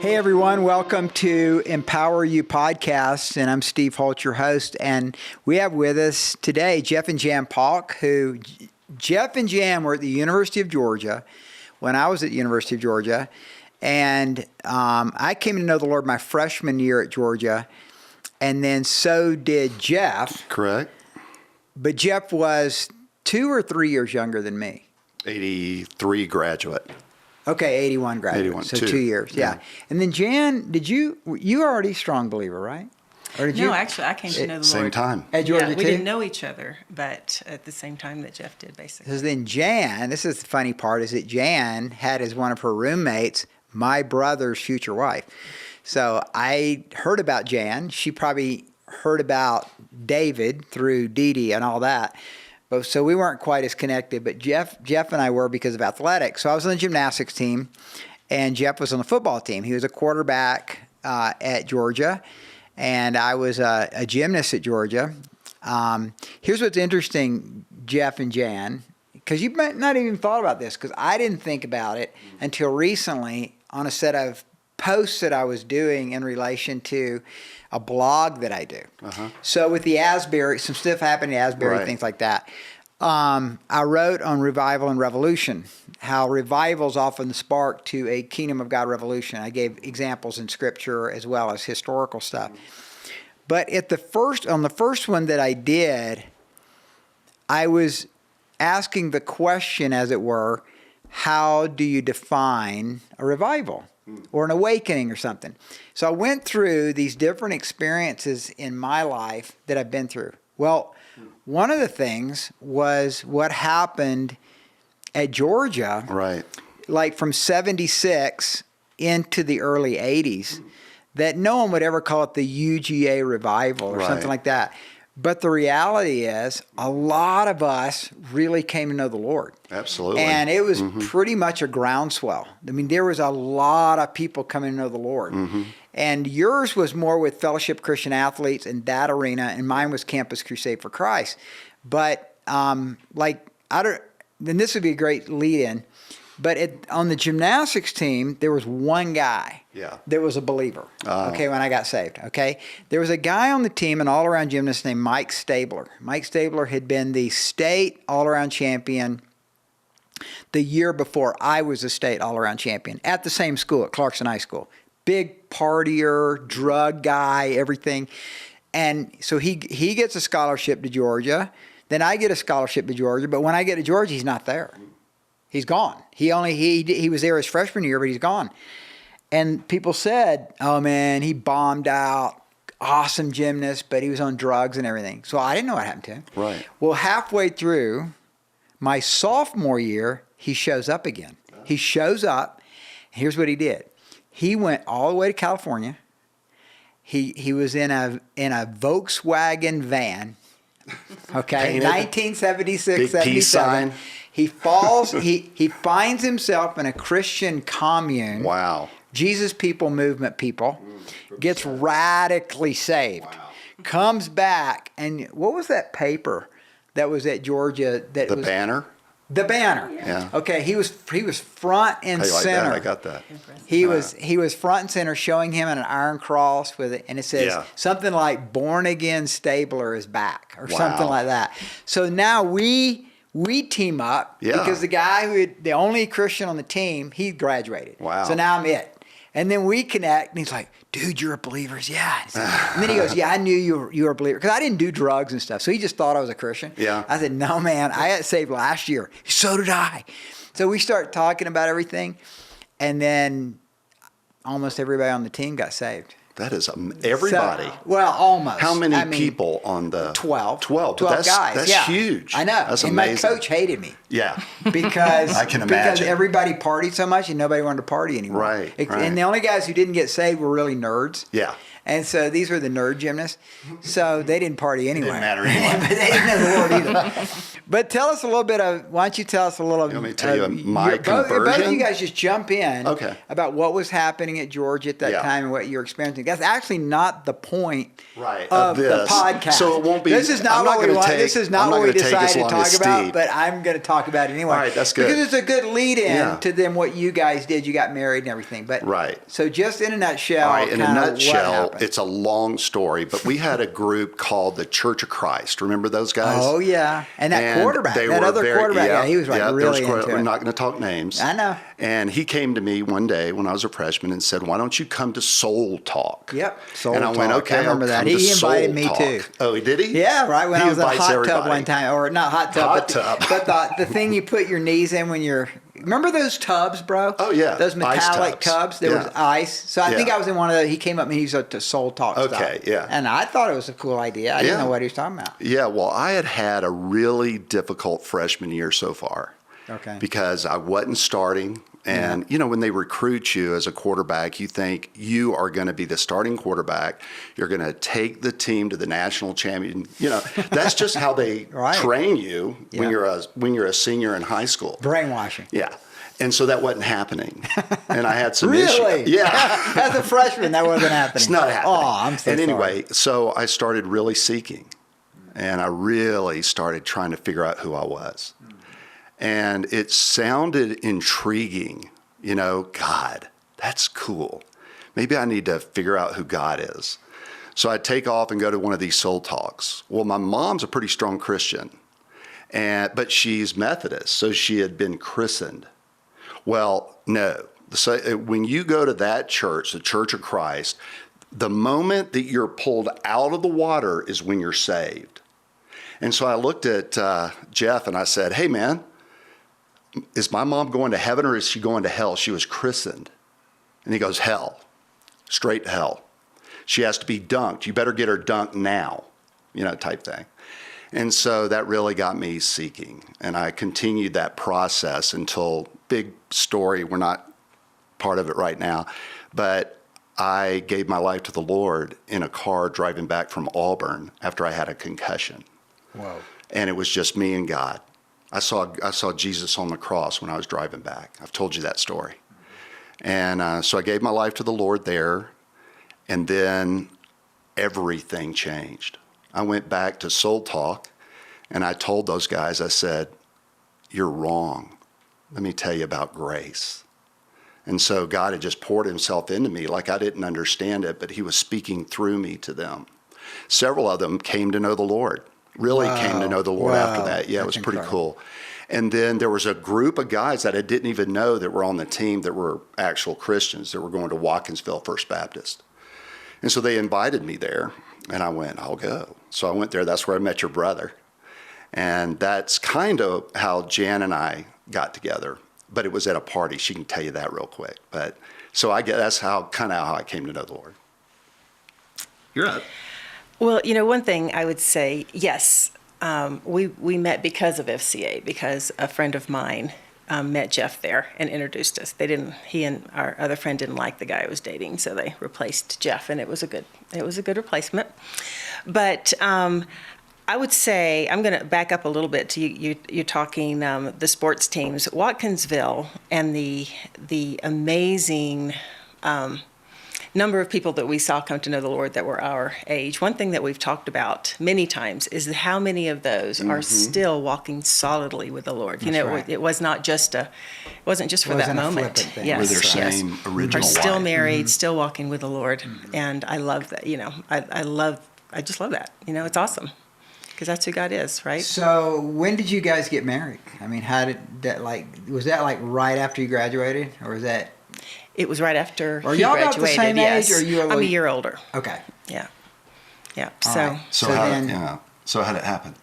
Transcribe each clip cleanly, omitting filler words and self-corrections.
Hey everyone, welcome to EmpowerU podcast, and I'm Steve Holt, your host, and we have with us today Jeff and Jan Paulk, who Jeff and Jan were at the University of Georgia when I was at the University of Georgia, and I came to know the Lord my freshman year at Georgia, and then so did Jeff. Correct. But Jeff was 2 or 3 years younger than me. 83 graduate. Okay, 81 graduate. 81, so two. 2 years, yeah. And then Jan, you were already a strong believer, right? Or did you? No, actually, I came to know the Same Lord. time. At Georgia Yeah, we too? didn't know each other, but at the same time that Jeff did, basically. Because then Jan, this is the funny part, is that Jan had as one of her roommates my brother's future wife. So I heard about Jan. She probably heard about David through Dee Dee and all that. But so we weren't quite as connected, but Jeff and I were because of athletics. So I was on the gymnastics team, and Jeff was on the football team. He was a quarterback at Georgia, and I was a gymnast at Georgia. Here's what's interesting, Jeff and Jan, because you might not even thought about this, because I didn't think about it until recently on a set of posts that I was doing in relation to a blog that I do. Uh-huh. So with the Asbury, some stuff happened in Asbury, Right. things like that. I wrote on revival and revolution, how revival is often the spark to a kingdom of God revolution. I gave examples in scripture as well as historical stuff. But on the first one that I did, I was asking the question, as it were, how do you define a revival or an awakening or something? So I went through these different experiences in my life that I've been through. Well, one of the things was what happened at Georgia, Right. like from 76 into the early 80s, that no one would ever call it the UGA revival or something Right. like that. But the reality is a lot of us really came to know the Lord. Absolutely. And it was pretty much a groundswell. I mean, there was a lot of people coming to know the Lord. And yours was more with Fellowship Christian Athletes in that arena, and mine was Campus Crusade for Christ. But then this would be a great lead-in. But on the gymnastics team, there was one guy that was a believer, when I got saved, okay? There was a guy on the team, an all-around gymnast named Mike Stabler. Mike Stabler had been the state all-around champion the year before I was a state all-around champion at the same school, at Clarkson High School. Big partier, drug guy, everything. And so he gets a scholarship to Georgia. Then I get a scholarship to Georgia. But when I get to Georgia, he's not there. He's gone. He was there his freshman year, but he's gone. And people said, oh man, he bombed out. Awesome gymnast, but he was on drugs and everything. So I didn't know what happened to him. Right. Well, halfway through my sophomore year, he shows up again. He shows up. Here's what he did. He went all the way to California. He was in a Volkswagen van. Okay, Painted. 1976, Big 77. peace sign. He falls. he finds himself in a Christian commune. Wow. Jesus People Movement people. Gets radically saved. Wow. Comes back, and what was that paper that was at Georgia? The Banner? The banner. Yeah. Okay, he was front and How you like center. that? I got that. He was front and center, showing him an iron cross with it, and it says something like "Born Again Stabler is back" or something like that. So now we team up because the guy the only Christian on the team, he graduated. Wow. So now I'm it. And then we connect, and he's like, dude, you're a believer. Yeah. And then he goes, yeah, I knew you were a believer. Because I didn't do drugs and stuff. So he just thought I was a Christian. Yeah. I said, no, man, I got saved last year. So did I. So we start talking about everything. And then almost everybody on the team got saved. That is everybody. So, well, almost. How many people on the 12. 12. 12 guys. That's huge. I know. That's and amazing. my coach hated me. Yeah. Because I can because imagine. everybody partied so much and nobody wanted to party anymore. Right. And the only guys who didn't get saved were really nerds. Yeah. And so these were the nerd gymnasts. So they didn't party anyway. Didn't matter anyway. But they didn't know the Lord either. But tell us a little bit of, why don't you tell us a little You want me to tell you my both of conversion? you guys just jump in Okay. about what was happening at Georgia at that Yeah. time and what you were experiencing. That's actually not the point Right, of of the this. podcast. So it won't be- This is not I'm not what we gonna want. take- This is not I'm not what we gonna take decided as to long talk as about, Steve. but I'm going to talk about it anyway. All right, that's good. Because it's a good lead in Yeah. to then what you guys did. You got married and everything. But Right. So just in a nutshell, All right, in a kinda what nutshell, happened. it's a long story, but we had a group called the Church of Christ. Remember those guys? Oh yeah, and that And quarterback, they that were other very- quarterback, yeah, he was like yeah, there really was into We're it. not going to talk names. I know. And he came to me one day when I was a freshman and said, "Why don't you come to Soul Talk?" Yep, Soul and I went, Talk. "Okay, I remember I'll that. come He to invited Soul me Talk." too. Oh, did he? Yeah, right. When He I was in a invites hot tub everybody. one time, or not hot tub, Hot but, tub. but the thing you put your knees in when you're. Remember those tubs, bro? Oh, yeah. those metallic Ice tubs. tubs. There was Yeah. ice. So I think Yeah. I was in one of those. He came up and he was to Soul Talk stuff. Okay, yeah. And I thought it was a cool idea. I didn't Yeah. know what he was talking about. Yeah, well, I had a really difficult freshman year so far. Okay. Because I wasn't starting. And, you know, when they recruit you as a quarterback, you think you are going to be the starting quarterback. You're going to take the team to the national champion. You know, that's just how they Right. train you when Yeah. you're a senior in high school. Brainwashing. Yeah. And so that wasn't happening. And I had some Really? issues. Yeah. As a freshman, that wasn't happening. It's not happening. Oh, I'm so And sorry. anyway, so I started really seeking. And I really started trying to figure out who I was. And it sounded intriguing. You know, God, that's cool. Maybe I need to figure out who God is. So I'd take off and go to one of these soul talks. Well, my mom's a pretty strong Christian, but she's Methodist, so she had been christened. Well, no. So when you go to that church, the Church of Christ, the moment that you're pulled out of the water is when you're saved. And so I looked at Jeff and I said, "Hey, man, is my mom going to heaven or is she going to hell? She was christened." And he goes, "Hell, straight to hell. She has to be dunked. You better get her dunked now," you know, type thing. And so that really got me seeking. And I continued that process until, big story, we're not part of it right now, but I gave my life to the Lord in a car driving back from Auburn after I had a concussion. Whoa. And it was just me and God. I saw Jesus on the cross when I was driving back. I've told you that story. And so I gave my life to the Lord there, and then everything changed. I went back to Soul Talk, and I told those guys, I said, "You're wrong. Let me tell you about grace." And so God had just poured himself into me like I didn't understand it, but he was speaking through me to them. Several of them came to know the Lord, really came to know the Lord after Wow. that. Yeah, it was That's pretty incredible. cool. And then there was a group of guys that I didn't even know that were on the team that were actual Christians that were going to Watkinsville First Baptist. And so they invited me there, and I went, "I'll go." So I went there. That's where I met your brother. And that's kind of how Jan and I got together. But it was at a party. She can tell you that real quick. But so I guess that's how I came to know the Lord. You're up. Well, you know, one thing I would say, yes, we met because of FCA, because a friend of mine met Jeff there and introduced us. He and our other friend didn't like the guy I was dating, so they replaced Jeff, and it was a good replacement. But I would say, I'm going to back up a little bit to you're talking the sports teams. Watkinsville and the amazing number of people that we saw come to know the Lord that were our age. One thing that we've talked about many times is how many of those are still walking solidly with the Lord. You That's know, right. it wasn't just for that Wasn't a moment. flippant thing. Yes, With their yes. same Are original still wife. married, still walking with the Lord, and I love that. You know, I just love that. You know, it's awesome because that's who God is, right? So when did you guys get married? I mean, how did that was that like right after you graduated, or was that? It was right after Are he y'all about graduated. the same yes. age, or you? I'm a year older. Okay. Yeah, yeah. All So. right. So, So how, then- yeah. So how did it happen?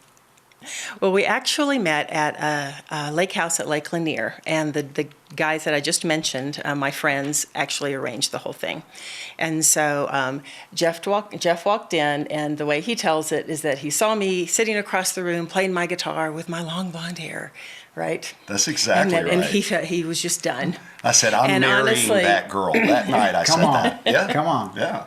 Well, we actually met at a lake house at Lake Lanier, and the guys that I just mentioned, my friends, actually arranged the whole thing. And so Jeff walked in, and the way he tells it is that he saw me sitting across the room playing my guitar with my long blonde hair, right? That's exactly And he was just done. I said, "I'm And marrying honestly- that girl." That night I Come said on. that. Yeah. Come on. Yeah.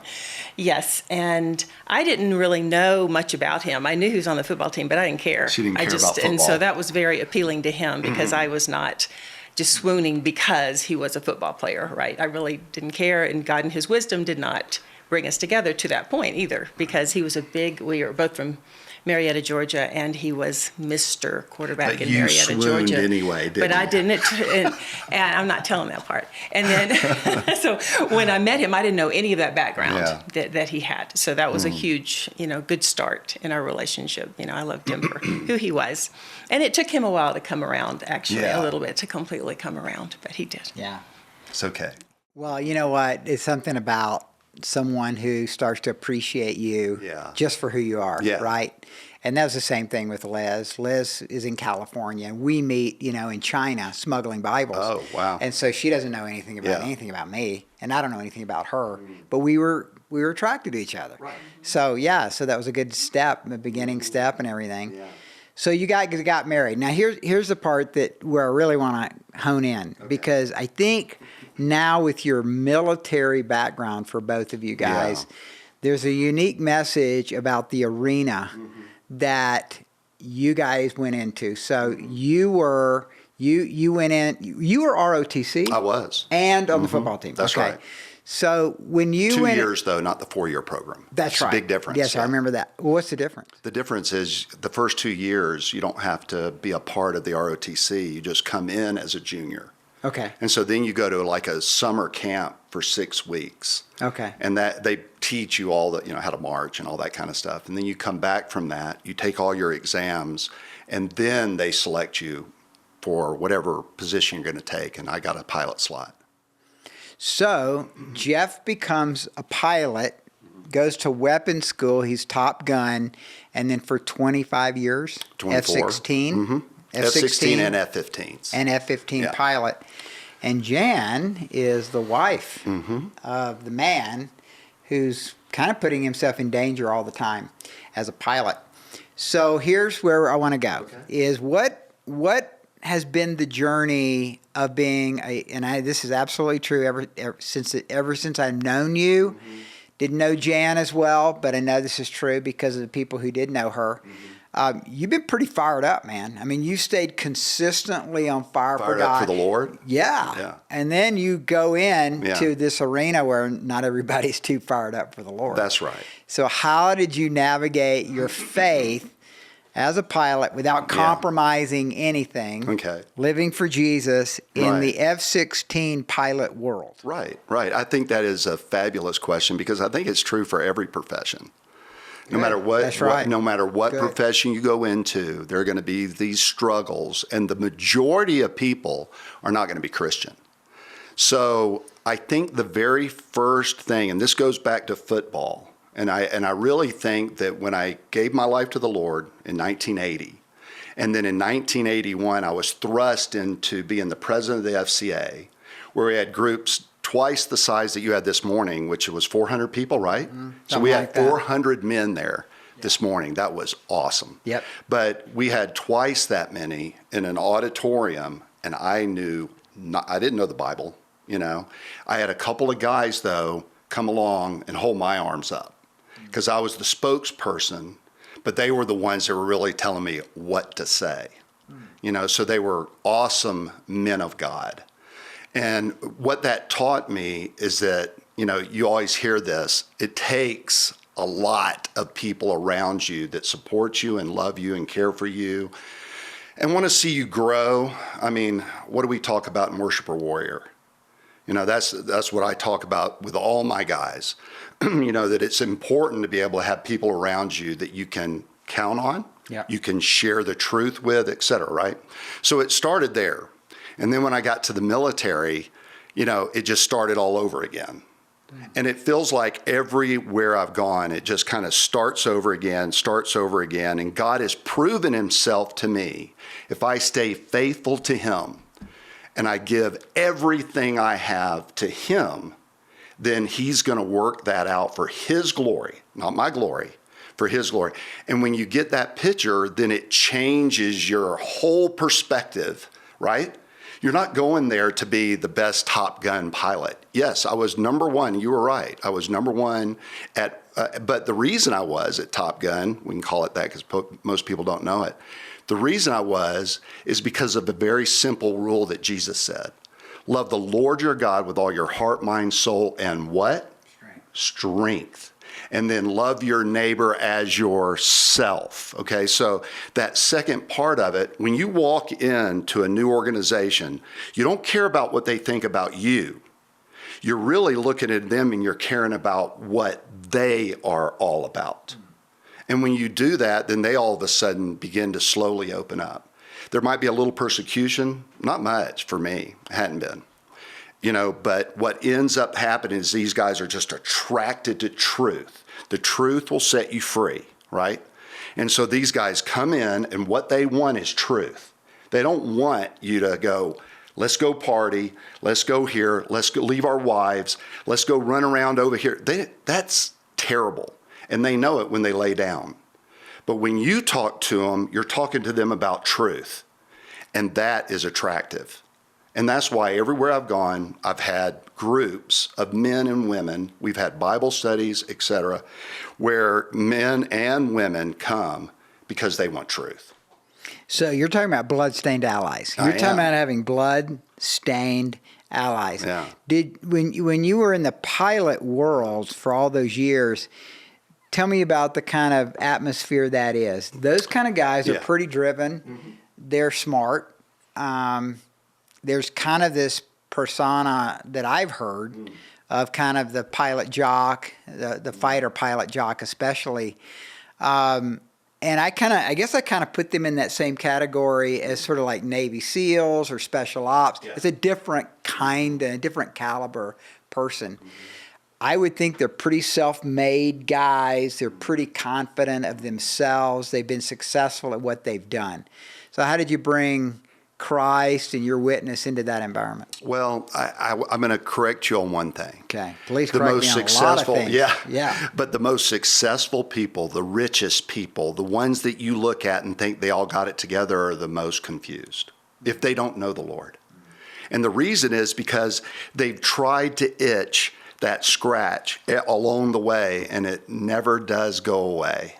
Yes, and I didn't really know much about him. I knew he was on the football team, but I didn't care. She didn't care about And so football. that was very appealing to him because I was not just swooning because he was a football player, right? I really didn't care, and God in his wisdom did not bring us together to that point either, because he was we were both from Marietta, Georgia, and he was Mr. Quarterback in Marietta, swooned Georgia. anyway, didn't But I you? didn't, and I'm not telling that part. And then, so when I met him, I didn't know any of that background that he had. So that was a huge, good start in our relationship. I loved him for who he was. And it took him a while to come around, actually, a little bit, to completely come around, but he did. Yeah. It's okay. Well, you know what? It's something about someone who starts to appreciate you just for who you are, right? And that was the same thing with Liz. Liz is in California. We meet, in China smuggling Bibles. Oh, wow. And so she doesn't know anything about me, and I don't know anything about her. But we were attracted to each other. Right. So so that was a good step, a beginning step, and everything. Yeah. So you guys got married. Now here's the part where I really want to hone in, because I think now with your military background for both of you guys, there's a unique message about the arena that you guys went into. So you were ROTC? I was. And on the football team. That's right. So when you 2 went, years though, not the 4-year program. That's right. It's a big difference. Yes, I remember that. Well, what's the difference? The difference is the first 2 years, you don't have to be a part of the ROTC. You just come in as a junior. Okay. And so then you go to like a summer camp for 6 weeks. Okay. And that they teach you all the, how to march and all that kind of stuff. And then you come back from that, you take all your exams, and then they select you for whatever position you're going to take. And I got a pilot slot. So Jeff becomes a pilot, goes to weapons school. He's Top Gun, and then for 25 years, 24. F-16, F-16 and F-15s. and F-15 pilot. And Jan is the wife of the man who's kind of putting himself in danger all the time as a pilot. So here's where I want to go: is what has been the journey of being this is absolutely true ever since I've known you. Didn't know Jan as well, but I know this is true because of the people who did know her. You've been pretty fired up, man. I mean, you stayed consistently on fire for God. Fired up for the Lord? Yeah. And then you go to this arena where not everybody's too fired up for the Lord. That's right. So how did you navigate your faith as a pilot without compromising anything? Okay. Living for Jesus in the F-16 pilot world. Right. I think that is a fabulous question because I think it's true for every profession. No matter what, That's right. No matter what profession you go into, there are going to be these struggles, and the majority of people are not going to be Christian. So I think the very first thing, and this goes back to football, and I really think that when I gave my life to the Lord in 1980, and then in 1981 I was thrust into being the president of the FCA, where we had groups twice the size that you had this morning, which was 400 people, right? So we had 400 men there this morning. That was awesome. Yep. But we had twice that many in an auditorium, and I didn't know the Bible, I had a couple of guys, though, come along and hold my arms up because I was the spokesperson, but they were the ones that were really telling me what to say. So they were awesome men of God. And what that taught me is that, you always hear this, it takes a lot of people around you that support you and love you and care for you and want to see you grow. I mean, what do we talk about in Worshiper Warrior? That's what I talk about with all my guys, that it's important to be able to have people around you that you can count on, you can share the truth with, et cetera, right? So it started there. And then when I got to the military, it just started all over again. And it feels like everywhere I've gone, it just kind of starts over again. And God has proven himself to me. If I stay faithful to him and I give everything I have to him, then he's going to work that out for his glory, not my glory, for his glory. And when you get that picture, then it changes your whole perspective, right? You're not going there to be the best Top Gun pilot. Yes, I was number one. You were right. I was number one at, but the reason I was at Top Gun, we can call it that because most people don't know it. The reason I was is because of the very simple rule that Jesus said. Love the Lord your God with all your heart, mind, soul, and what? Strength. And then love your neighbor as yourself. Okay, so that second part of it, when you walk into a new organization, you don't care about what they think about you. You're really looking at them and you're caring about what they are all about. And when you do that, then they all of a sudden begin to slowly open up. There might be a little persecution, not much for me, it hadn't been. But what ends up happening is these guys are just attracted to truth. The truth will set you free, right? And so these guys come in and what they want is truth. They don't want you to go, let's go party, let's go here, let's go leave our wives, let's go run around over here. That's terrible. And they know it when they lay down. But when you talk to them, you're talking to them about truth. And that is attractive. And that's why everywhere I've gone, I've had groups of men and women. We've had Bible studies, etc., where men and women come because they want truth. So you're talking about blood-stained allies. You're talking about having blood-stained allies. Yeah. When you were in the pilot world for all those years, tell me about the kind of atmosphere that is. Those kind of guys are pretty driven. Mm-hmm. They're smart. There's kind of this persona that I've heard of kind of the pilot jock, the fighter pilot jock especially. And I guess I kind of put them in that same category as sort of like Navy SEALs or special ops. Yeah. It's a different kind and a different caliber person. Mm-hmm. I would think they're pretty self-made guys. They're pretty confident of themselves. They've been successful at what they've done. So how did you bring Christ and your witness into that environment? Well, I'm going to correct you on one thing. Okay, please correct me on a lot of things. Yeah. But the most successful people, the richest people, the ones that you look at and think they all got it together are the most confused if they don't know the Lord. And the reason is because they've tried to itch that scratch along the way and it never does go away.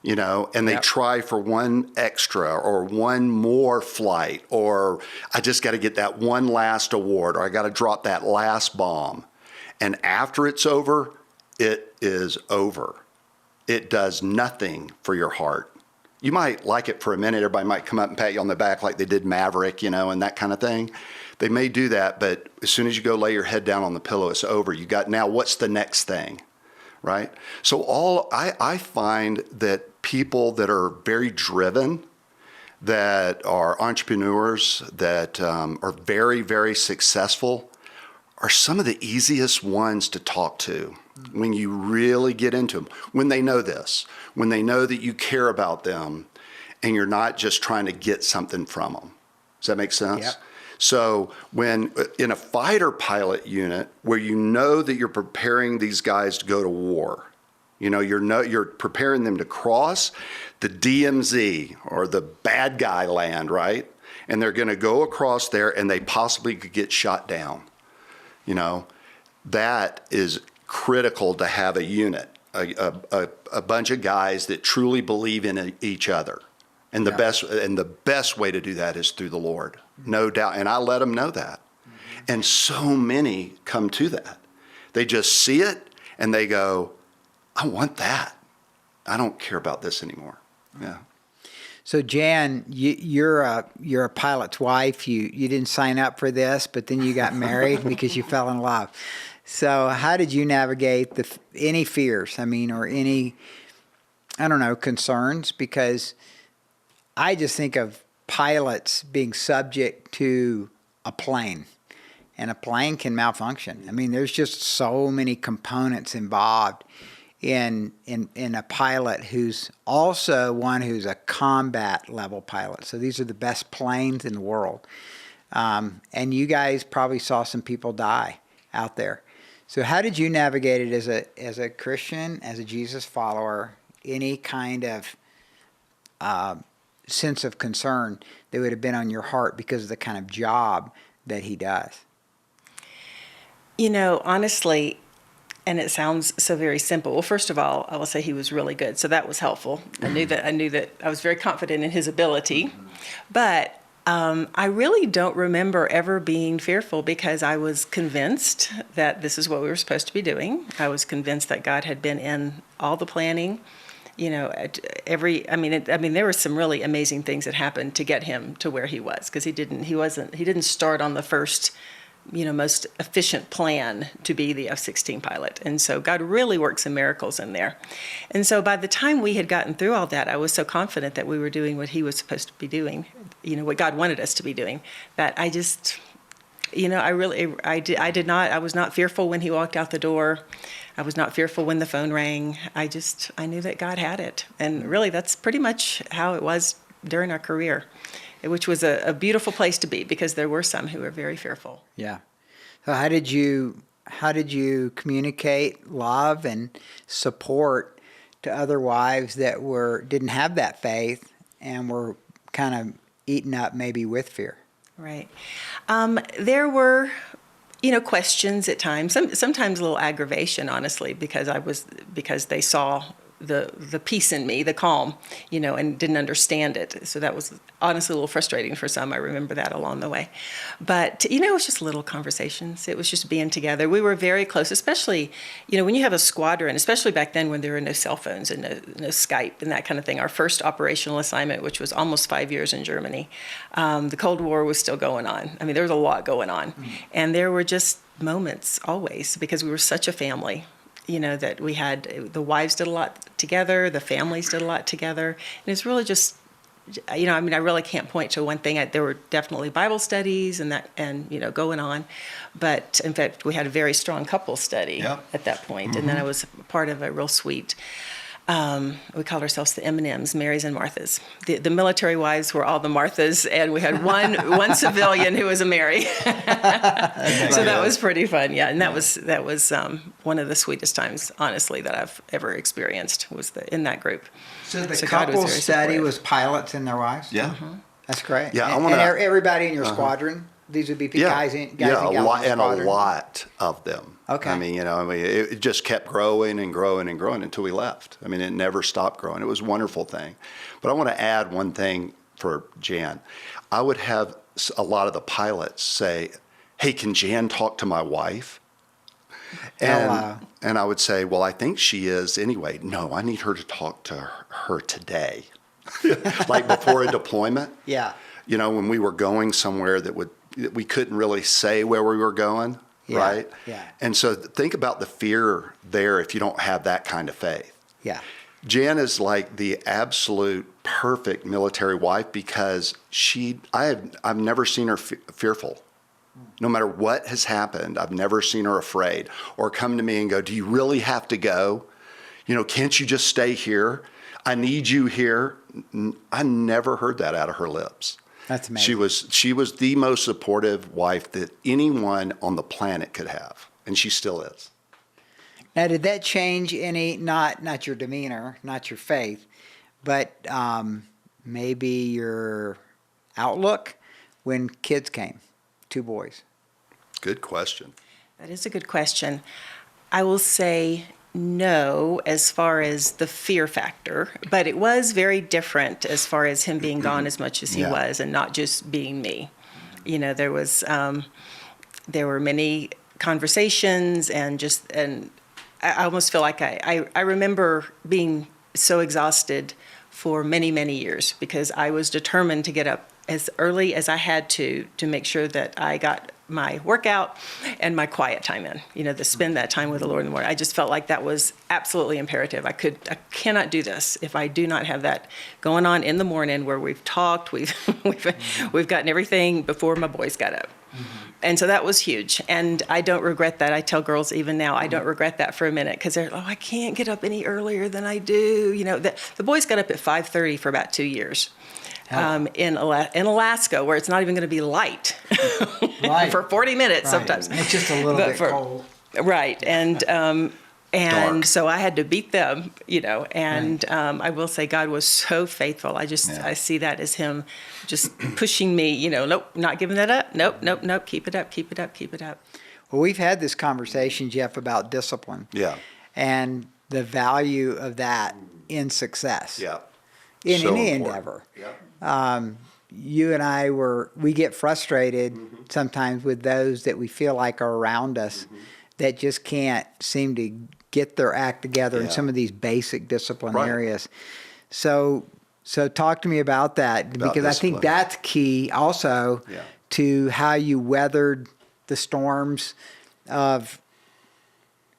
And they try for one extra or one more flight, or I just got to get that one last award, or I got to drop that last bomb. And after it's over, it is over. It does nothing for your heart. You might like it for a minute. Everybody might come up and pat you on the back like they did Maverick, and that kind of thing. They may do that, but as soon as you go lay your head down on the pillow, it's over. Now what's the next thing? Right? So I find that people that are very driven, that are entrepreneurs, that are very, very successful, are some of the easiest ones to talk to when you really get into them. When they know this, when they know that you care about them and you're not just trying to get something from them. Does that make sense? Yep. So when in a fighter pilot unit where you know that you're preparing these guys to go to war, you're preparing them to cross the DMZ or the bad guy land, right? And they're going to go across there and they possibly could get shot down. That is critical to have a unit, a bunch of guys that truly believe in each other. And the best way to do that is through the Lord, no doubt. And I let them know that. Mm-hmm. And so many come to that. They just see it and they go, I want that. I don't care about this anymore. Yeah. So Jan, you're a pilot's wife. You didn't sign up for this, but then you got married because you fell in love. So how did you navigate any fears? Or any, concerns? Because I just think of pilots being subject to a plane, and a plane can malfunction. There's just so many components involved in a pilot who's also one who's a combat level pilot. So these are the best planes in the world. And you guys probably saw some people die out there. So how did you navigate it as a Christian, as a Jesus follower, any kind of sense of concern that would have been on your heart because of the kind of job that he does? Honestly, and it sounds so very simple. Well, first of all, I will say he was really good, so that was helpful. I knew that I was very confident in his ability, but I really don't remember ever being fearful because I was convinced that this is what we were supposed to be doing. I was convinced that God had been in all the planning. There were some really amazing things that happened to get him to where he was, because he didn't start on the first, most efficient plan to be the F-16 pilot. And so God really worked some miracles in there. And so by the time we had gotten through all that, I was so confident that we were doing what he was supposed to be doing, what God wanted us to be doing, that I just, I was not fearful when he walked out the door. I was not fearful when the phone rang. I knew that God had it. And really, that's pretty much how it was during our career, which was a beautiful place to be, because there were some who were very fearful. Yeah. So how did you communicate love and support to other wives that didn't have that faith and were kind of eaten up maybe with fear? Right. There were, questions at times, sometimes a little aggravation, honestly, because they saw the peace in me, the calm, and didn't understand it. So that was honestly a little frustrating for some. I remember that along the way. But, it was just little conversations. It was just being together. We were very close, especially, when you have a squadron, especially back then when there were no cell phones and no Skype and that kind of thing. Our first operational assignment, which was almost 5 years in Germany, the Cold War was still going on. There was a lot going on. And there were just moments always, because we were such a family. That we had, the wives did a lot together, the families did a lot together. And it's really just, I really can't point to one thing. There were definitely Bible studies and going on. But in fact, we had a very strong couple study at that point. Mm-hmm. And then I was part of a real sweet, we called ourselves the M&Ms, Marys and Marthas. The military wives were all the Marthas, and we had one civilian who was a Mary. So that was pretty fun, yeah. And that was one of the sweetest times, honestly, that I've ever experienced, was in that group. So the couple study was pilots and their wives? Yeah. Mm-hmm. That's great. Yeah, and everybody in your squadron, these would be guys in a squadron? a lot of them. Okay. It just kept growing and growing and growing until we left. It never stopped growing. It was a wonderful thing. But I want to add one thing for Jan. I would have a lot of the pilots say, "Hey, can Jan talk to my wife?" And I would say, "Well, I think she is anyway." "No, I need her to talk to her today." Like before a deployment. Yeah. When we were going somewhere that we couldn't really say where we were going. Yeah, right? Yeah. And so think about the fear there if you don't have that kind of faith. Yeah. Jan is like the absolute perfect military wife, because I've never seen her fearful. No matter what has happened, I've never seen her afraid or come to me and go, "Do you really have to go? Can't you just stay here? I need you here." I never heard that out of her lips. That's amazing. She was the most supportive wife that anyone on the planet could have, and she still is. Now, did that change any, not your demeanor, not your faith, but maybe your outlook when kids came, 2 boys? Good question. That is a good question. I will say no, as far as the fear factor, but it was very different as far as him being gone as much as he was, and not just being me. There were many conversations, and I almost feel like I remember being so exhausted for many, many years, because I was determined to get up as early as I had to make sure that I got my workout and my quiet time in, to spend that time with the Lord in the morning. I just felt like that was absolutely imperative. I cannot do this if I do not have that going on in the morning, where we've talked, we've gotten everything before my boys got up. Mm-hmm. And so that was huge. And I don't regret that. I tell girls even now, I don't regret that for a minute, because they're, I can't get up any earlier than I do. The boys got up at 5:30 for about 2 years. In Alaska, where it's not even going to be light for 40 minutes sometimes. It's just a little bit cold. Right. And And Dark. so I had to beat them, and I will say God was so faithful. I see that as him just pushing me, nope, not giving that up. Nope, nope, nope. Keep it up, keep it up, keep it up. Well, we've had this conversation, Jeff, about discipline. Yeah. And the value of that in success. Yeah. In So any important. endeavor. Yeah. You and I we get frustrated sometimes with those that we feel like are around us that just can't seem to get their act together in Yeah. some of these basic discipline Right. areas. So talk to me about that, because I think discipline. that's key also Yeah. to how you weathered the storms of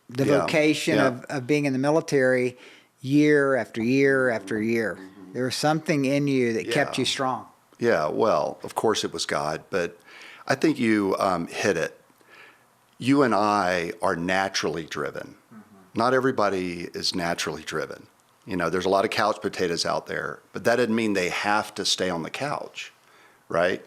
the Yeah. vocation Yeah. of being in the military year after year after year. There was something in you that kept Yeah. you strong. Yeah, well, of course it was God, but I think you hit it. You and I are naturally driven. Not everybody is naturally driven. There's a lot of couch potatoes out there, but that doesn't mean they have to stay on the couch, right?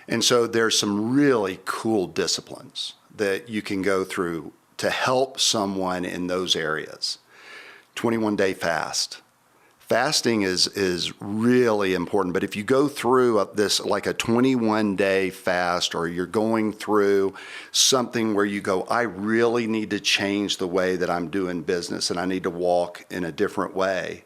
And so there's some really cool disciplines that you can go through to help someone in those areas. 21-day fast. Fasting is really important, but if you go through this like a 21-day fast, or you're going through something where you go, I really need to change the way that I'm doing business and I need to walk in a different way.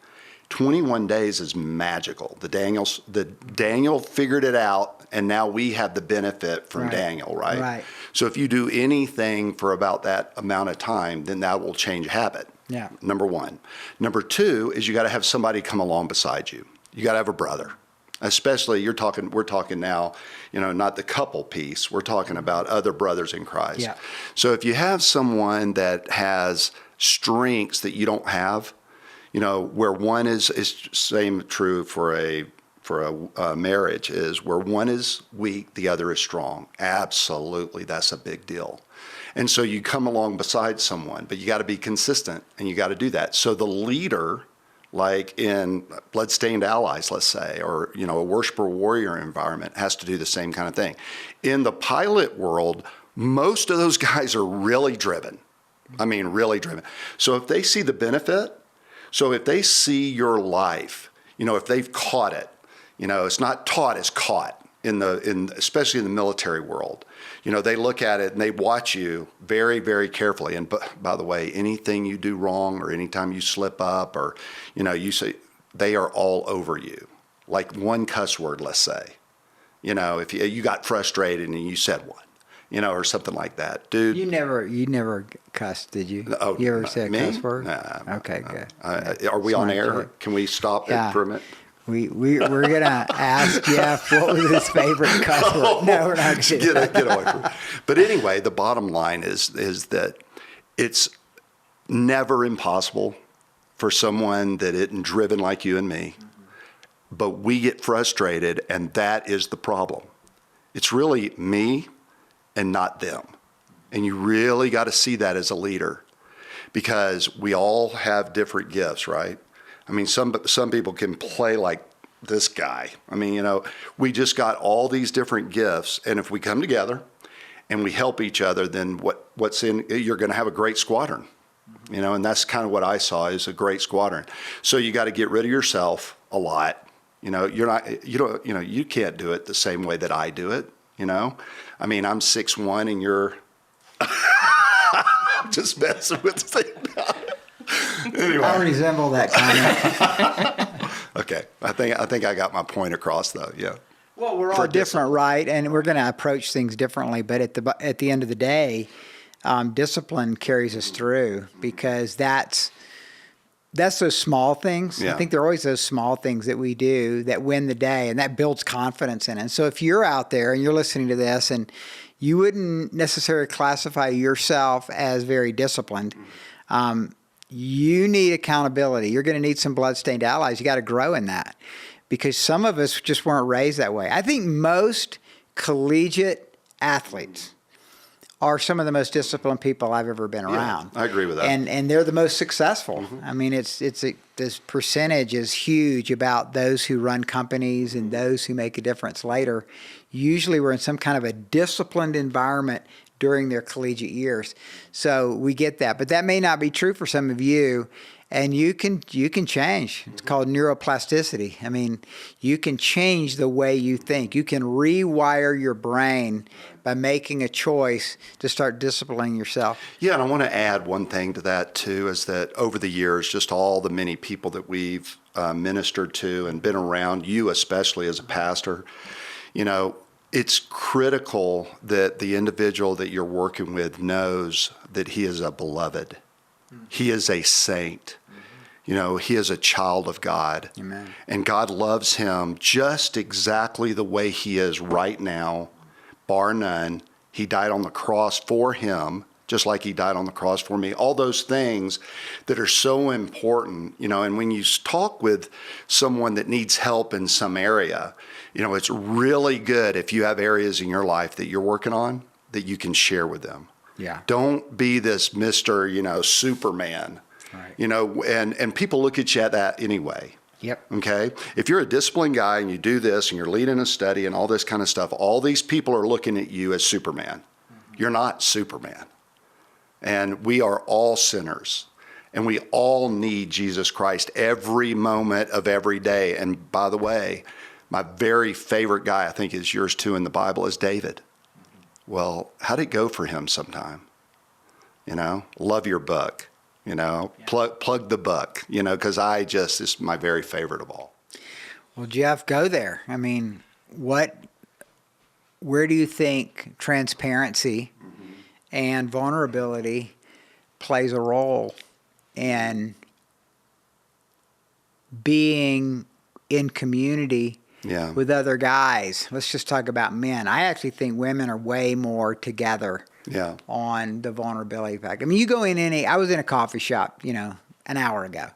21 days is magical. The Daniel figured it out, and now we have the benefit from Right. Daniel, right? Right. So if you do anything for about that amount of time, then that will change habit. Yeah. Number one. Number two is you got to have somebody come along beside you. You got to have a brother. Especially we're talking now, not the couple piece. We're talking about other brothers in Christ. Yeah. So if you have someone that has strengths that you don't have, where one is same true for a marriage, is where one is weak, the other is strong. Absolutely, that's a big deal. And so you come along beside someone, but you got to be consistent, and you got to do that. So the leader, like in Bloodstained Allies, let's say, or a worshiper warrior environment, has to do the same kind of thing. In the pilot world, most of those guys are really driven. I mean, really driven. So if they see the benefit, so if they see your life, if they've caught it, it's not taught, it's caught especially in the military world. They look at it and they watch you very, very carefully. And by the way, anything you do wrong, or anytime you slip up, or, you say, they are all over you. Like one cuss word, let's say, if you got frustrated and you said one, or something like that, dude. You never cussed, did you? Oh, you ever said a me? cuss word? Nah, Okay, good. Are we on Smart air? joke. Can we stop Yeah. it for a minute? We're gonna ask Jeff what was his favorite cuss word. No, we're not gonna do that. Get away from it. But anyway, the bottom line is that it's never impossible for someone that isn't driven like you and me. But we get frustrated, and that is the problem. It's really me and not them. And you really got to see that as a leader, because we all have different gifts, right? I mean, some people can play like this guy. I mean, we just got all these different gifts, and if we come together and we help each other, then you're going to have a great squadron. And that's kind of what I saw, is a great squadron. So you got to get rid of yourself a lot. You can't do it the same way that I do it. I mean, I'm 6'1" and you're just messing with the thing. Anyway. I resemble that comment. Okay, I think I got my point across, though. Yeah. Well, we're all For different, right? And we're going to approach things differently. But at the end of the day, discipline carries us through, because that's those small things. Yeah. I think there are always those small things that we do that win the day, and that builds confidence in it. So if you're out there and you're listening to this and you wouldn't necessarily classify yourself as very disciplined, you need accountability. You're going to need some bloodstained allies. You got to grow in that, because some of us just weren't raised that way. I think most collegiate athletes are some of the most disciplined people I've ever been around. I agree with that. And they're the most successful. I mean, this percentage is huge about those who run companies and those who make a difference later. Usually we're in some kind of a disciplined environment during their collegiate years. So we get that. But that may not be true for some of you. And you can change. It's called neuroplasticity. I mean, you can change the way you think. You can rewire your brain by making a choice to start disciplining yourself. Yeah, and I want to add one thing to that too, is that over the years, just all the many people that we've ministered to and been around, you especially as a pastor, it's critical that the individual that you're working with knows that he is a beloved. He is a saint. He is a child of God. Amen. And God loves him just exactly the way he is right now, bar none. He died on the cross for him, just like he died on the cross for me. All those things that are so important, and when you talk with someone that needs help in some area, it's really good if you have areas in your life that you're working on that you can share with them. Yeah. Don't be this Mr., Superman. Right. And people look at you at that anyway. Yep. Okay. If you're a disciplined guy and you do this and you're leading a study and all this kind of stuff, all these people are looking at you as Superman. You're not Superman. And we are all sinners. And we all need Jesus Christ every moment of every day. And by the way, my very favorite guy, I think is yours too in the Bible, is David. Well, how'd it go for him sometime? Love your book, plug the book, because it's my very favorite of all. Well, Jeff, go there. I mean, where do you think transparency and vulnerability plays a role in being in community with other guys? Let's just talk about men. I actually think women are way more together on the vulnerability factor. I mean, you go in I was in a coffee shop, an hour ago,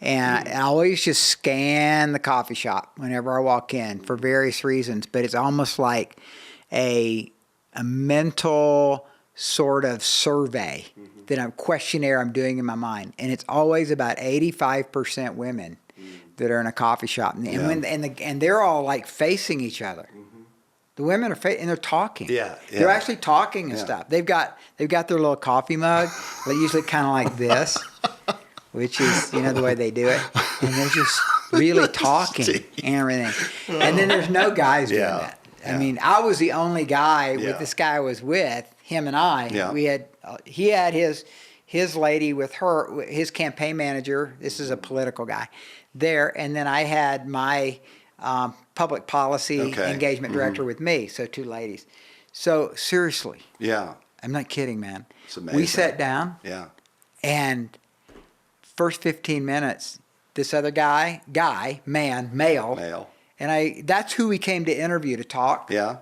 and I always just scan the coffee shop whenever I walk in for various reasons, but it's almost like a mental sort of survey that questionnaire I'm doing in my mind. And it's always about 85% women that are in a coffee shop, and they're all like facing each other. The women are and they're talking. Yeah. They're actually talking and stuff. They've got their little coffee mug, usually kind of like this, which is the way they do it, and they're just really talking and everything. And then there's no guys doing that. I mean, I was the only guy with this guy I was with. Him and I. Yeah. He had his lady with her, his campaign manager. This is a political guy. There, and then I had my public policy engagement director with me, so two ladies. So seriously, I'm not kidding, man. It's amazing. We sat down, and first 15 minutes, this other male, and that's who we came to interview to talk. Yeah,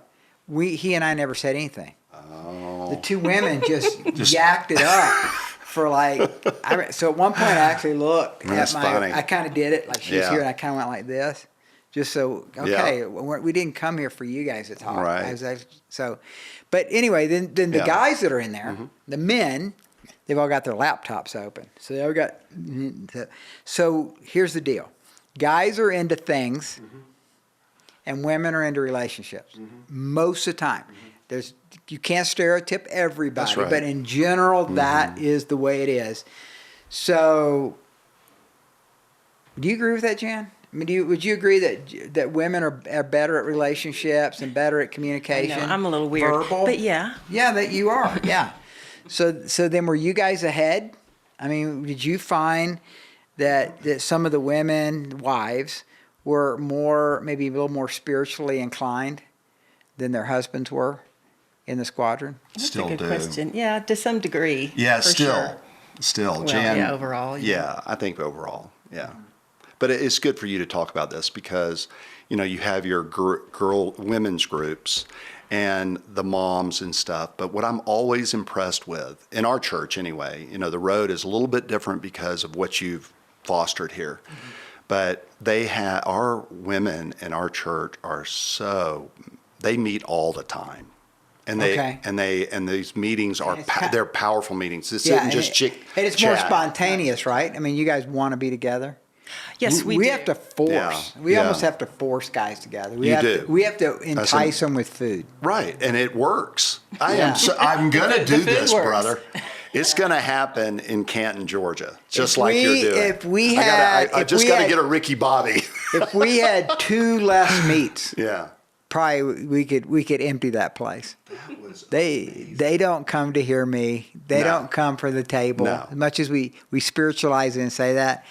he and I never said anything. Oh, the two women just yacked it up. So at one point I actually looked at funny. I kind of did it like she's here, and I kind of went like this, just so we didn't come here for you guys to talk. Right. But anyway, then the guys that are in there, the men, they've all got their laptops open, so they all got. So here's the deal: guys are into things, and women are into relationships most of the time. You can't stereotype everybody, but in general, that is the way it is. So, do you agree with that, Jan? I mean, would you agree that women are better at relationships and better at communication? I know, I'm a little weird, verbal? but yeah, that you are. Yeah. So then, were you guys ahead? I mean, did you find that some of the wives, were maybe a little more spiritually inclined than their husbands were in the squadron? That's a good question. Yeah, to some degree. Yeah, still. Well, Jan. Overall. Yeah, I think overall. Yeah, but it's good for you to talk about this because you have your women's groups and the moms and stuff. But what I'm always impressed with in our church, anyway, the road is a little bit different because of what you've fostered here. But our women in our church are they meet all the time. And these meetings are they're powerful meetings. This isn't just and it's more spontaneous, right? I mean, you guys want to be together. Yes, we we do. have to force. Yeah. We Yeah. almost have to force guys together. We You have do. To, we have to entice them with food. Right, and it works. Yeah. I'm gonna do food this, works. brother. It's gonna happen in Canton, Georgia, just If like we- you're doing. if we I had- I if just we gotta had- get a Ricky Bobby. If we had 2 less meats, Yeah. probably we could empty that place. They don't come to hear me. They No. don't come for the table. No. As much as we spiritualize it and say that,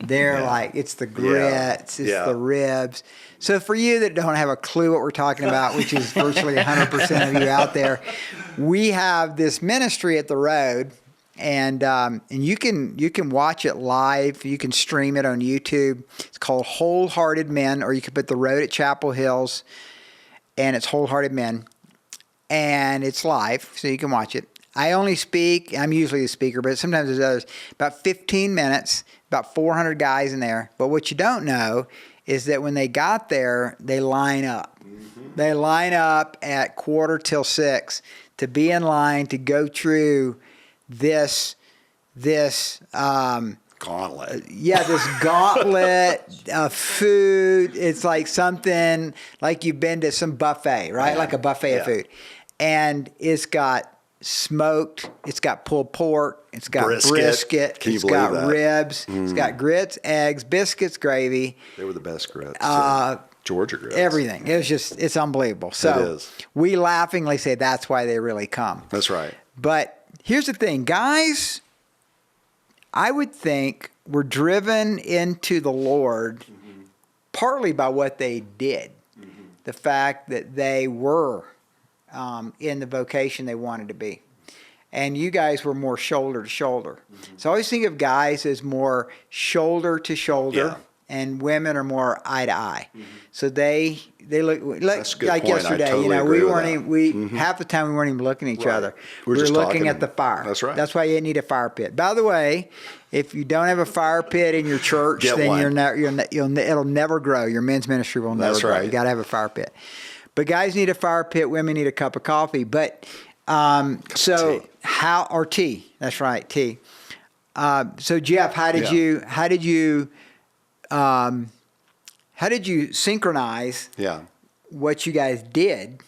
they're Yeah. like, it's the grits, it's Yeah. the ribs. So for you that don't have a clue what we're talking about, which is virtually 100% of you out there, we have this ministry at the Road, and you can watch it live. You can stream it on YouTube. It's called Wholehearted Men, or you can put the Road at Chapel Hills, and it's Wholehearted Men. And it's live, so you can watch it. I only speak, I'm usually the speaker, but sometimes there's others, about 15 minutes, about 400 guys in there. But what you don't know is that when they got there, they line up. Mm-hmm. They line up at 5:45 to be in line to go through this Gauntlet. this gauntlet of food. It's like something like you've been to some buffet, right? Yeah. Like a buffet of Yeah. food. And it's got smoked, it's got pulled pork, it's got brisket, Can you it's believe got that? ribs, it's got grits, eggs, biscuits, gravy, They were the best grits. Georgia grits. everything. It's unbelievable. So It is. we laughingly say that's why they really come. That's right. But here's the thing, guys, I would think we're driven into the Lord partly by what they did. The fact that they were in the vocation they wanted to be. And you guys were more shoulder to shoulder. So I always think of guys as more shoulder to shoulder, and women are more eye to eye. So they look That's a good like point. I yesterday. totally we agree with weren't that. even, half the time we weren't even looking at each Right. other. We're We were just looking talking. at the fire. That's right. That's why you need a fire pit. By the way, if you don't have a fire pit in your church, Get then one. it'll never grow. Your men's ministry will never That's grow. right. You got to have a fire pit. But guys need a fire pit. Women need a cup of coffee. But so tea. how or tea? That's right, tea. So Jeff, how did you synchronize Yeah. what you guys did,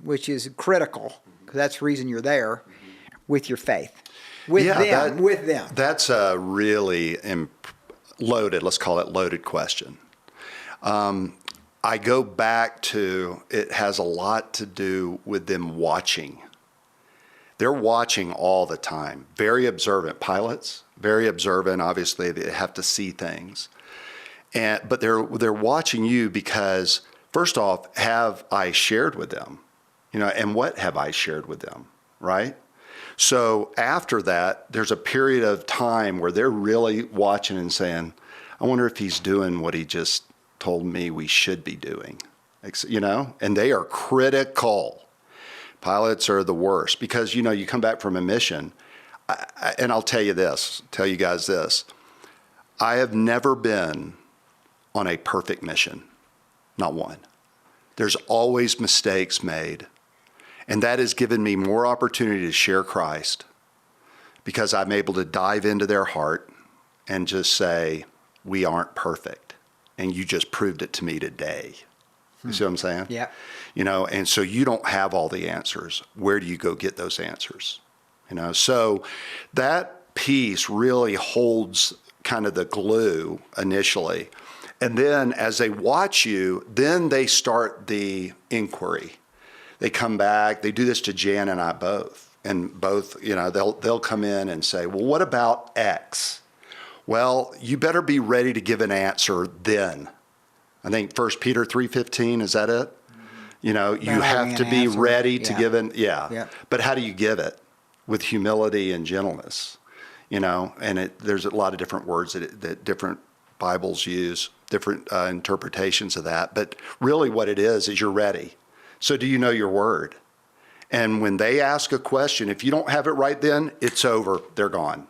which is critical because that's the reason you're there, with your faith, with them? That's a really loaded, let's call it loaded question. I go back to, it has a lot to do with them watching. They're watching all the time. Very observant pilots, very observant. Obviously, they have to see things. But they're watching you because, first off, have I shared with them? And what have I shared with them, right? So after that, there's a period of time where they're really watching and saying, I wonder if he's doing what he just told me we should be doing, and they are critical. Pilots are the worst because, you come back from a mission, and I'll tell you guys this, I have never been on a perfect mission, not one. There's always mistakes made, and that has given me more opportunity to share Christ because I'm able to dive into their heart and just say, we aren't perfect, and you just proved it to me today. You see what I'm saying? Yeah. And so you don't have all the answers. Where do you go get those answers? So that piece really holds kind of the glue initially. And then as they watch you, then they start the inquiry. They come back, they do this to Jan and I both. And both, they'll come in and say, well, what about X? Well, you better be ready to give an answer then. I think 1 Peter 3:15, is that it? You have to be ready to give an, But how do you give it? With humility and gentleness, and there's a lot of different words that different Bibles use, different interpretations of that. But really what it is you're ready. So do you know your word? And when they ask a question, if you don't have it right then, it's over. They're gone.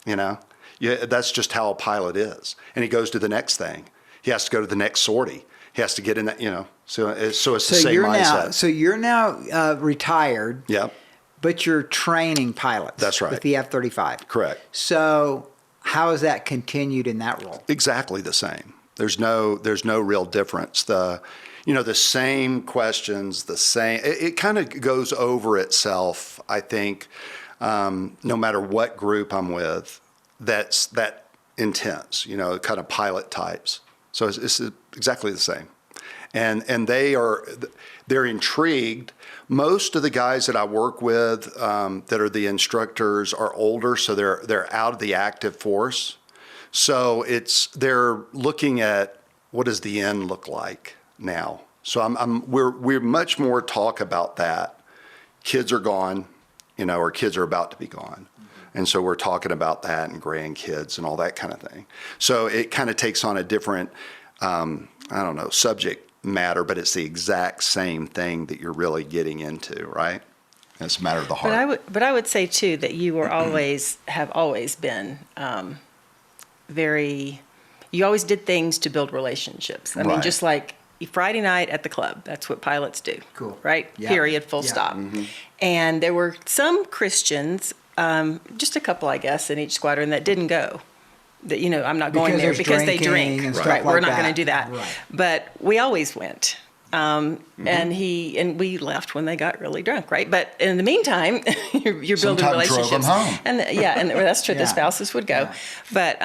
That's just how a pilot is. And he goes to the next thing. He has to go to the next sortie. He has to get in that, So it's the same mindset. So you're now retired. Yep. But you're training pilots. That's right. With the F-35. Correct. So how is that continued in that role? Exactly the same. There's no real difference. The same questions, the same. It kind of goes over itself, I think, no matter what group I'm with. That's that intense, kind of pilot types. So it's exactly the same, and they're intrigued. Most of the guys that I work with that are the instructors are older, so they're out of the active force. So they're looking at what does the end look like now. So we're much more talk about that. Kids are gone, or kids are about to be gone. And so we're talking about that and grandkids and all that kind of thing. So it kind of takes on a different, subject matter, but it's the exact same thing that you're really getting into, right? It's a matter of the heart. But I would say too that you were have always been you always did things to build relationships. I mean, just like Friday night at the club, that's what pilots do. Cool. Right? Yeah. Period, full stop. Mm-hmm. And there were some Christians, just a couple, I guess, in each squadron that didn't go. That, I'm not going there because they drink. Right. We're not going to do that. Right. But we always went. And we left when they got really drunk, right? But in the meantime, you're building relationships. Drove them home. And that's true. The spouses would go, but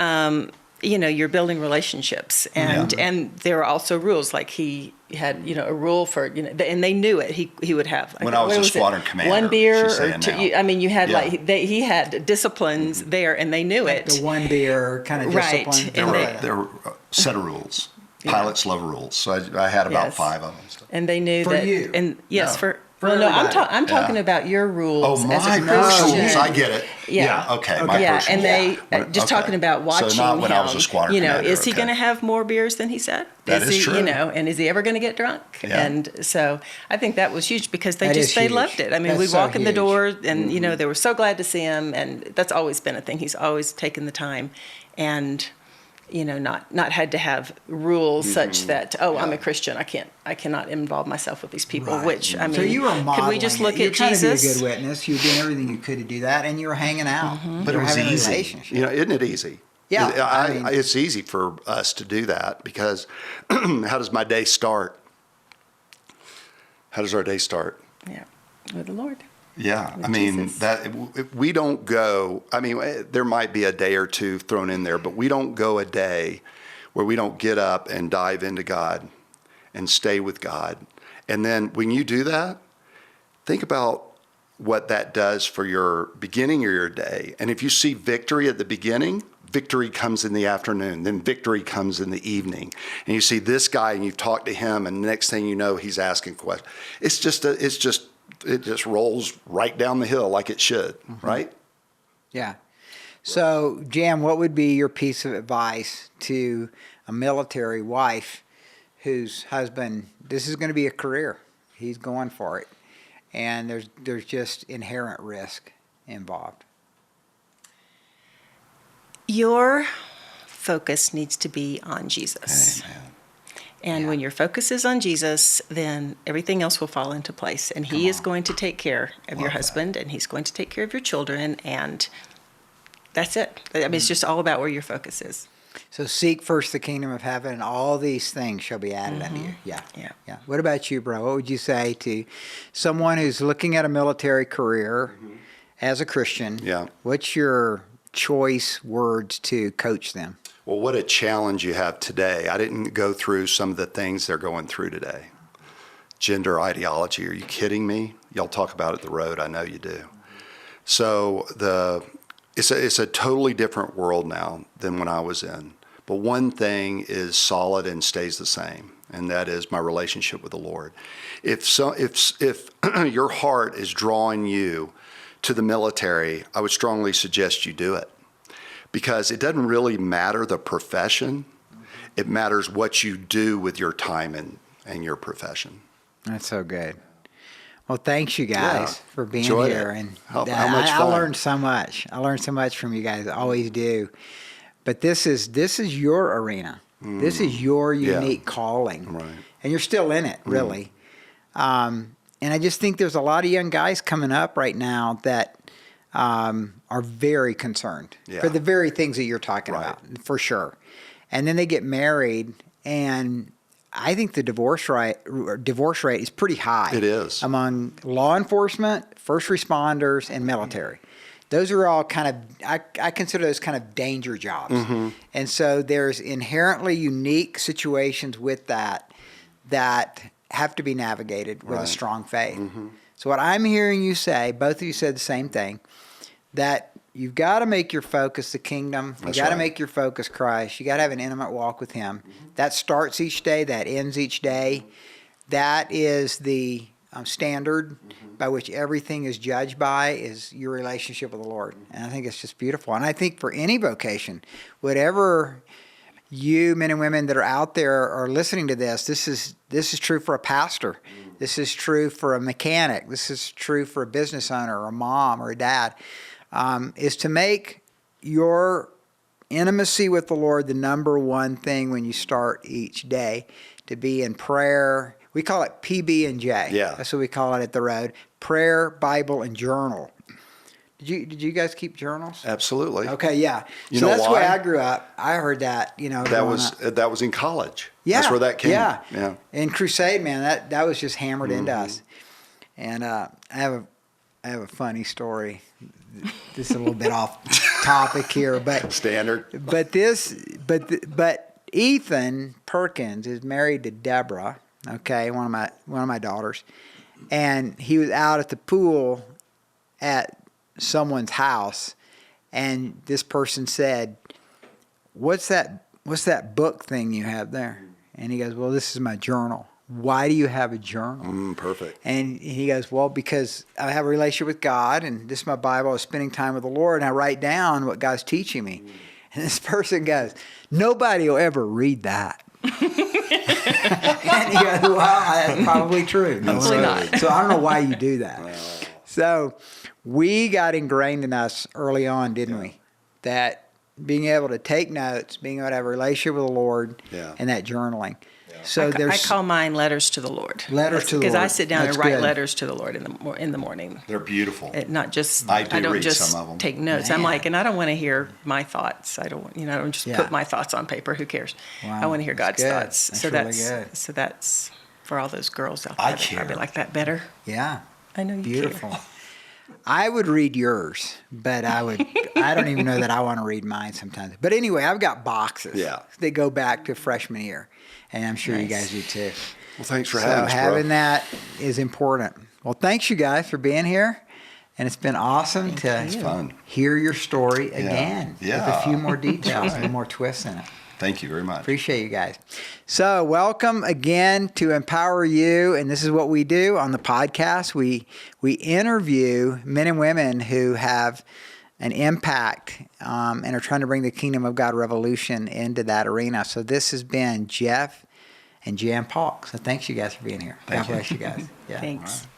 you're building relationships, and there are also rules. Like he had, a rule for, and they knew it. He would have. Like, when I was a squadron commander, one beer or two. You had he had disciplines there, and they knew it. The one beer kind of discipline. Right. There were a set of rules. Pilots love rules, so I had about 5 of them. So. And they knew for that. You. And yes, for I'm talking about your rules. Oh, my as a rules! Christian. I get it. Yeah. Okay. My personal. And they talking about watching so not when him. I was a squadron commander, is he going to have more beers than he said? That is true. And is he ever going to get drunk? Yeah. And so I think that was huge because they loved it. I mean, that's we'd walk in the huge. door, and they were so glad to see him, and that's always been a thing. He's always taken the time, and. Not had to have rules such that I'm a Christian, I cannot involve myself with these people. Right. Which I mean, so you were modeling. Could we just look You're at trying Jesus? to be a good witness. You were doing everything you could to do that, and you were hanging out. But it was easy. Isn't it easy? Yeah, it's easy for us to do that because how does my day start? How does our day start? Yeah, with the Lord. Yeah, I mean, we don't go, there might be a day or two thrown in there, but we don't go a day where we don't get up and dive into God and stay with God. And then when you do that, think about what that does for your beginning of your day. And if you see victory at the beginning, victory comes in the afternoon, then victory comes in the evening. And you see this guy and you've talked to him, and the next thing you know, he's asking questions. It just rolls right down the hill like it should, right? Yeah. So, Jan, what would be your piece of advice to a military wife whose husband, this is going to be a career. He's going for it. And there's just inherent risk involved. Your focus needs to be on Jesus. Amen. And when your focus is on Jesus, then everything else will fall into place. And He is going to take care of your husband, and He's going to take care of your children, and that's it. I mean, it's just all about where your focus is. So seek first the kingdom of heaven, and all these things shall be added unto you. Yeah. What about you, bro? What would you say to someone who's looking at a military career as a Christian? Yeah. What's your choice words to coach them? Well, what a challenge you have today. I didn't go through some of the things they're going through today. Gender ideology, are you kidding me? Y'all talk about it at the road, I know you do. So it's a totally different world now than when I was in. But one thing is solid and stays the same, and that is my relationship with the Lord. If your heart is drawing you to the military, I would strongly suggest you do it. Because it doesn't really matter the profession. It matters what you do with your time and your profession. That's so good. Well, thanks you guys for being Enjoyed here. it. And how much I fun. learned so much. I learned so much from you guys. I always do. But this is your arena. This is your unique calling. Right. And you're still in it, really. And I just think there's a lot of young guys coming up right now that are very concerned Yeah. for the very things that you're talking Right. about, for sure. And then they get married, and I think the divorce rate is pretty high. It is. Among law enforcement, first responders, and military. Those are all kind of, I consider those kind of danger jobs. Mm-hmm. And so there's inherently unique situations with that have to be navigated with a Right. strong faith. Mm-hmm. So what I'm hearing you say, both of you said the same thing, that you've got to make your focus the kingdom. You That's got to right. make your focus Christ. You got to have an intimate walk with Him. That starts each day. That ends each day. That is the standard by which everything is judged by, is your relationship with the Lord. And I think it's just beautiful. And I think for any vocation, whatever you men and women that are out there are listening to this, this is true for a pastor. This is true for a mechanic. This is true for a business owner or a mom or a dad, is to make your intimacy with the Lord the number one thing when you start each day, to be in prayer. We call it PB&J. Yeah. That's what we call it at the road. Prayer, Bible, and journal. Did you guys keep journals? Absolutely. Okay, yeah. You So know that's the way why? I grew up. I heard that, That growing was up. that was in college. Yeah, That's where that came. Yeah. In Crusade, man, that was just hammered into us. And I have a funny story. This is a little bit off topic here, but Standard. but Ethan Perkins is married to Deborah. Okay, one of my daughters, and he was out at the pool at someone's house, and this person said, what's that book thing you have there? And he goes, well, this is my journal. Why do you have a journal? Perfect. And he goes, well, because I have a relationship with God, and this is my Bible. I was spending time with the Lord, and I write down what God's teaching me. And this person goes, nobody will ever read that. And he goes, well, that's probably true. Hopefully not. So I don't know why you do that. So we got ingrained in us early on, didn't we? That being able to take notes, being able to have a relationship with the Lord, Yeah. and that journaling. So I there's call mine letters to the Lord. Letters to the Because I Lord. sit down That's and write good. letters to the Lord in the morning. They're beautiful. Not just I do don't read just some of them. take notes. Man. I'm like, and I don't want to hear my thoughts. I don't just Yeah. put my thoughts on paper. Who cares? Wow, I want to hear that's God's good. thoughts. That's really good. So that's for all those girls out I there that care. probably like that better. yeah, I know you beautiful. care. I would read yours, but I don't even know that I want to read mine sometimes. But anyway, I've got boxes. Yeah. They go back to freshman year, and I'm sure you Nice. guys do too. Well, thanks for So having us, bro. having that is important. Well, thanks you guys for being here, and it's been awesome to Thank you. Fun. hear your story again with a Yeah. few more details Right. and more twists in it. Thank you very much. Appreciate you guys. So welcome again to EmpowerU, and this is what we do on the podcast. We interview men and women who have an impact and are trying to bring the kingdom of God revolution into that arena. So this has been Jeff and Jan Paulk. So thanks you guys for being here. Thank God you. bless you guys. Yeah. Thanks.